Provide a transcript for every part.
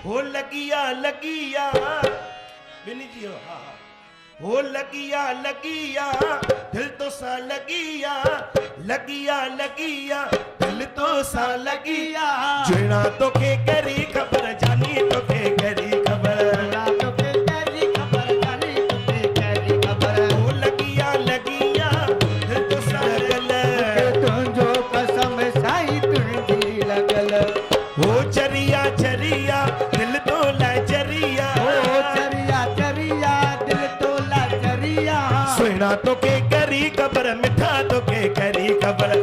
हो लगिया लगिया बिनी जी हो लगिया लगिया दिल तो सा लगिया लगिया लगिया दिल तो सा लगिया जुना तो के करी खबर जानी तो के करी खबर तो के करी खबर जानी तो के करी खबर हो लगिया लगिया दिल तो सा लगल तुझो कसम साई तुझी लगल हो चरिया चरिया दिल तो लचरिया ओ चरिया चरिया दिल तो लचरिया सुना तो के करी खबर मिठा तो के करी खबर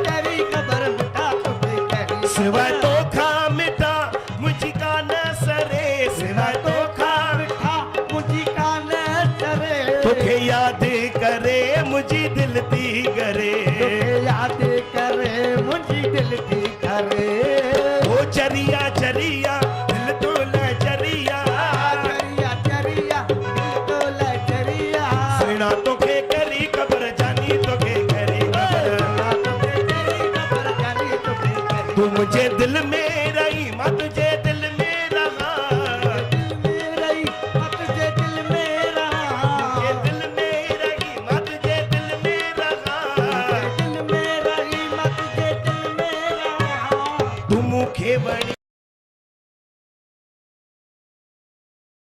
करी खबर मिठा तो के करी सिवाय तो खा मिठा मुझी का न सरे सिवाय तो खा मिठा मुझी का न चरे तुखे याद करे मुझी दिल दी करे याद करे मुझी दिल थी करे ओ चरिया चरिया दिल तो लचरिया चरिया चरिया दिल तो लचरिया सुना तो के करी खबर जानी तो के करी खबर तू मुझे दिल में रही मैं तुझे दिल में रहा दिल में रही मैं तुझे दिल में रहा ये दिल में रही मैं तुझे दिल में रहा दिल में रही मैं तुझे दिल में रहा तू मुखे बड़ी